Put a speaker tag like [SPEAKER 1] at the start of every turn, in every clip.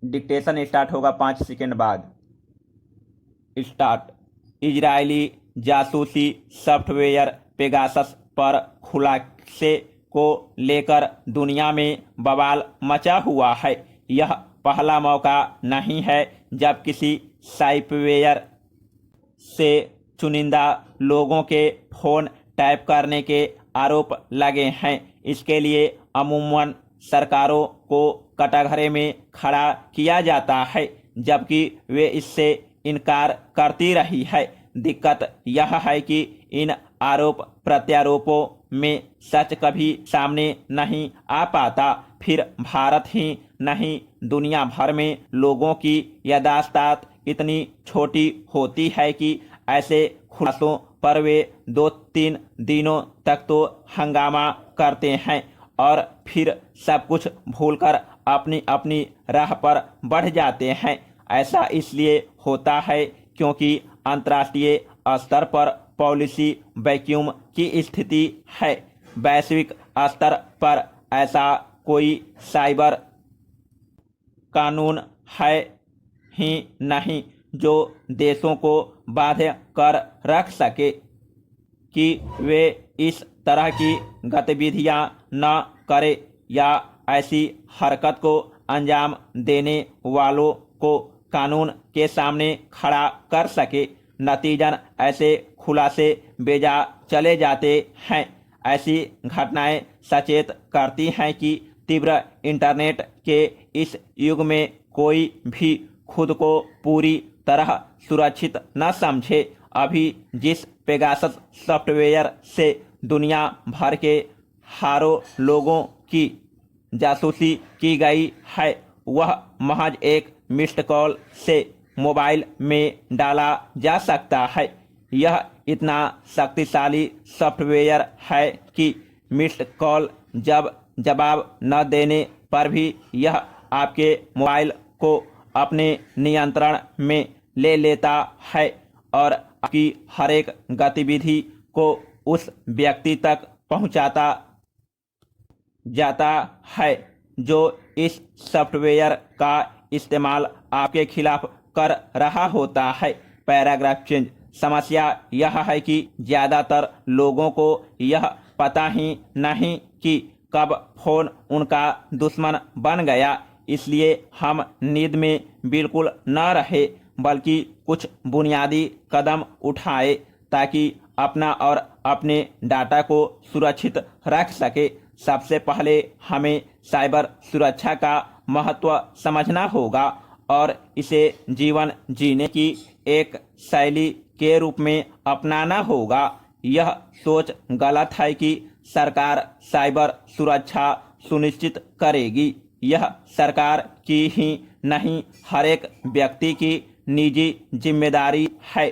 [SPEAKER 1] Dictation start होगा 5 second बाद। Start. Israeli जासूसी सॉफ्टवेयर पेगासस पर खुलासे को लेकर दुनिया में बवाल मचा हुआ है। यह पहला मौका नहीं है जब किसी सॉफ्टवेयर से चुनिंदा लोगों के फोन टैप करने के आरोप लगे हैं। इसके लिए अमूमन सरकारों को कटघरे में खड़ा किया जाता है, जबकि वे इससे इनकार करती रही है। दिक्कत यह है कि इन आरोप प्रत्यारोपों में सच कभी सामने नहीं आ पाता। फिर भारत ही नहीं, दुनिया भर में लोगों की याददाश्त इतनी छोटी होती है कि ऐसे खुलासों पर वे 2-3 दिनों तक तो हंगामा करते हैं और फिर सब कुछ भूलकर अपनी अपनी राह पर बढ़ जाते हैं। ऐसा इसलिए होता है क्योंकि अंतर्राष्ट्रीय स्तर पर पॉलिसी वैक्यूम की स्थिति है। वैश्विक स्तर पर ऐसा कोई साइबर कानून है ही नहीं जो देशों को बाध्य कर रख सके कि वे इस तरह की गतिविधियां न करें या ऐसी हरकत को अंजाम देने वालों को कानून के सामने खड़ा कर सके। नतीजन ऐसे खुलासे बेजा चले जाते हैं। ऐसी घटनाएं सचेत करती हैं कि तीव्र इंटरनेट के इस युग में कोई भी खुद को पूरी तरह सुरक्षित न समझे। अभी जिस पेगासस सॉफ्टवेयर से दुनिया भर के हारों लोगों की जासूसी की गई है, वह महज एक मिस्ड कॉल से मोबाइल में डाला जा सकता है। यह इतना शक्तिशाली सॉफ्टवेयर है कि मिस्ड कॉल जब जवाब न देने पर भी यह आपके मोबाइल को अपने नियंत्रण में ले लेता है और आपकी हर एक गतिविधि को उस व्यक्ति तक पहुंचाता जाता है जो इस सॉफ्टवेयर का इस्तेमाल आपके खिलाफ कर रहा होता है। Paragraph change. समस्या यह है कि ज़्यादातर लोगों को यह पता ही नहीं कि कब फोन उनका दुश्मन बन गया। इसलिए हम नींद में बिल्कुल न रहे बल्कि कुछ बुनियादी कदम उठाए ताकि अपना और अपने डाटा को सुरक्षित रख सके। सबसे पहले हमें साइबर सुरक्षा का महत्व समझना होगा और इसे जीवन जीने की एक शैली के रूप में अपनाना होगा। यह सोच गलत है कि सरकार साइबर सुरक्षा सुनिश्चित करेगी। यह सरकार की ही नहीं, हर एक व्यक्ति की निजी जिम्मेदारी है।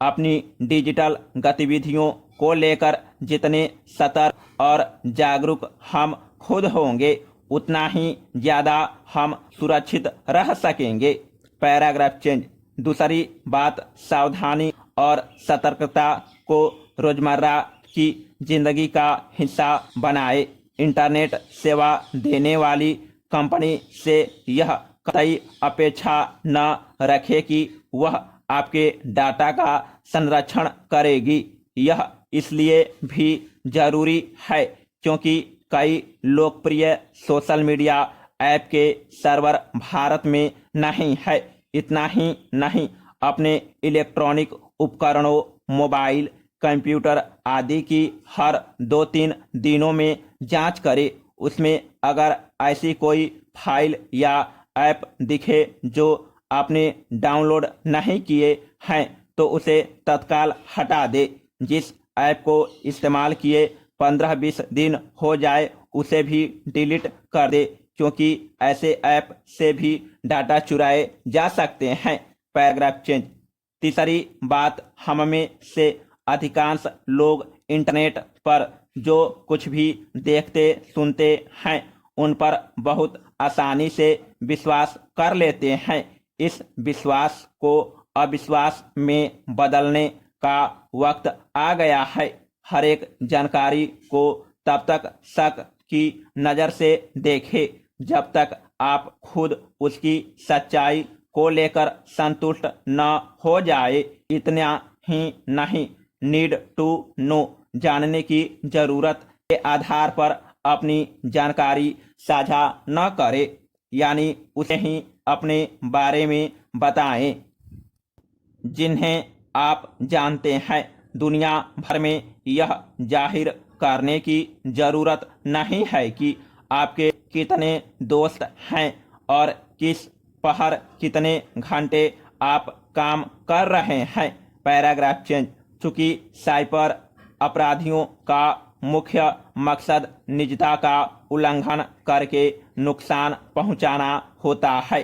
[SPEAKER 1] अपनी डिजिटल गतिविधियों को लेकर जितने सतर्क और जागरूक हम खुद होंगे, उतना ही ज़्यादा हम सुरक्षित रह सकेंगे। Paragraph change. दूसरी बात, सावधानी और सतर्कता को रोजमर्रा की जिंदगी का हिस्सा बनाए। इंटरनेट सेवा देने वाली कंपनी से यह कतई अपेक्षा न रखें कि वह आपके डाटा का संरक्षण करेगी। यह इसलिए भी जरूरी है क्योंकि कई लोकप्रिय सोशल मीडिया ऐप के सर्वर भारत में नहीं है। इतना ही नहीं, अपने इलेक्ट्रॉनिक उपकरणों, मोबाइल, कंप्यूटर आदि की हर 2-3 दिनों में जांच करें। उसमें अगर ऐसी कोई फाइल या ऐप दिखे जो आपने डाउनलोड नहीं किए हैं तो उसे तत्काल हटा दे। जिस ऐप को इस्तेमाल किए 15-20 दिन हो जाए उसे भी डिलीट कर दे क्योंकि ऐसे ऐप से भी डाटा चुराए जा सकते हैं। Paragraph change. तीसरी बात, हम में से अधिकांश लोग इंटरनेट पर जो कुछ भी देखते सुनते हैं उन पर बहुत आसानी से विश्वास कर लेते हैं। इस विश्वास को अविश्वास में बदलने का वक्त आ गया है। हर एक जानकारी को तब तक शक की नज़र से देखें जब तक आप खुद उसकी सच्चाई को लेकर संतुष्ट न हो जाए। इतना ही नहीं, नीड टू नो जानने की जरूरत के आधार पर अपनी जानकारी साझा न करें, यानी उसे ही अपने बारे में बताएं जिन्हें आप जानते हैं। दुनिया भर में यह जाहिर करने की जरूरत नहीं है कि आपके कितने दोस्त हैं और किस पहर कितने घंटे आप काम कर रहे हैं। Paragraph change. चूंकि साइबर अपराधियों का मुख्य मकसद निजता का उल्लंघन करके नुकसान पहुंचाना होता है,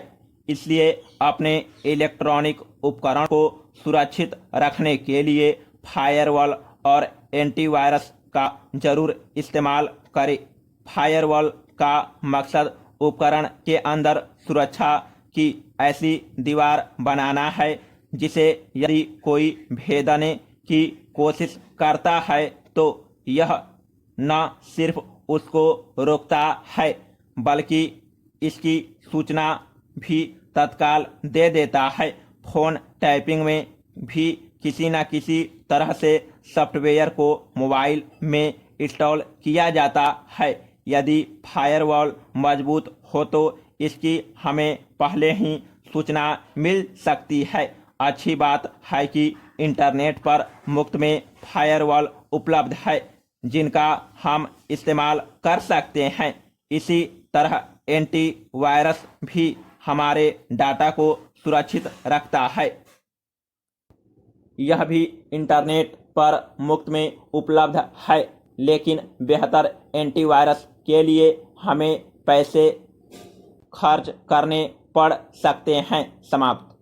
[SPEAKER 1] इसलिए अपने इलेक्ट्रॉनिक उपकरण को सुरक्षित रखने के लिए फायरवॉल और एंटीवायरस का जरूर इस्तेमाल करें। फायरवॉल का मकसद उपकरण के अंदर सुरक्षा की ऐसी दीवार बनाना है जिसे यदि कोई भेदने की कोशिश करता है तो यह न सिर्फ उसको रोकता है बल्कि इसकी सूचना भी तत्काल दे देता है। फोन टैपिंग में भी किसी न किसी तरह से सॉफ्टवेयर को मोबाइल में इंस्टॉल किया जाता है। यदि फायरवॉल मजबूत हो तो इसकी हमें पहले ही सूचना मिल सकती है। अच्छी बात है कि इंटरनेट पर मुफ्त में फायरवॉल उपलब्ध है जिनका हम इस्तेमाल कर सकते हैं। इसी तरह एंटीवायरस भी हमारे डाटा को सुरक्षित रखता है। यह भी इंटरनेट पर मुफ्त में उपलब्ध है, लेकिन बेहतर एंटीवायरस के लिए हमें पैसे खर्च करने पड़ सकते हैं। समाप्त।